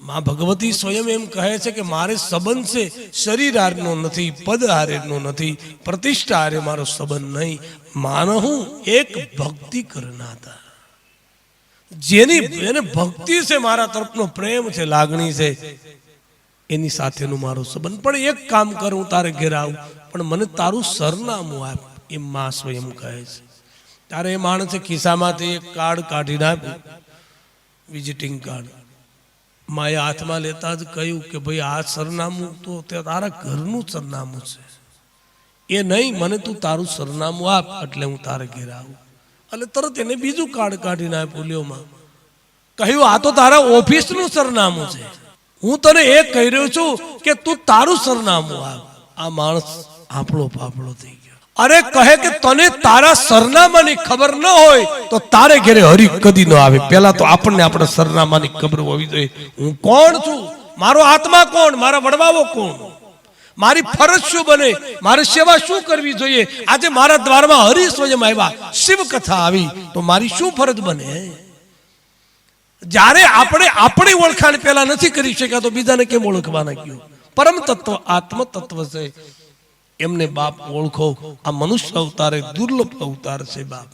मां भगवती स्वयं एम कहे छे कि मारे संबंध से शरीर हारनो नथी, पद हारेनो नथी, प्रतिष्ठा हारे मारो संबंध नहीं। मानहु एक भक्ति करना था, जेनी जेने भक्ति से मारा तरफनो प्रेम छे, लागणी छे, एनी साथेनो मारो संबंध। पण एक काम करूं, तारे घेर आऊं, पण मने तारू सरनामું આપ, एम मां स्वयं कहे छे। तारे ए माणसे खिस्सामांथी एक कार्ड काढीने आप्युं, विजिटिंग कार्ड। माए हाथमां लेता ज कह्युं कि भाई आ सरनामું तो तारा घरनुं सरनामું छे, ए नहीं, मने तू तारू सरनामું आप એટલે હું તારે ઘેર આવું। એટલે તરત એને બીજું કાર્ડ કાઢીને આપ્યું, લ્યો માં। કહ્યું આ તો તારા ઓફિસનું સરનામું છે, હું તને એ કહી રહ્યો છું કે તું તારું સરનામું આપ। આ માણસ આપણો પાપડો થઈ ગયો। अरे कहे कि तने तारा सरनामानी खबर न होय तो तारे घरे हरि कदी न आवे। पहला तो आपने अपना सरनामानी खबर होवी जोईए। हूँ कोण छूं, मारो आत्मा कोण, मारा वडवाओ कोण, मारी फरज शू बने, मारी सेवा शू करवी जोईए। आज मारा द्वार में हरि स्वयं आव्या, शिव कथा आवी तो मारी शू फरज बने। जारे आपणे आपणी ओळखाण पहला नथी करी शक्या तो बीजाने केम ओळखवाना क्यों? परम तत्व आत्म तत्व से एमने बाप ओळखो। आ मनुष्य अवतार दुर्लभ अवतार से बाप।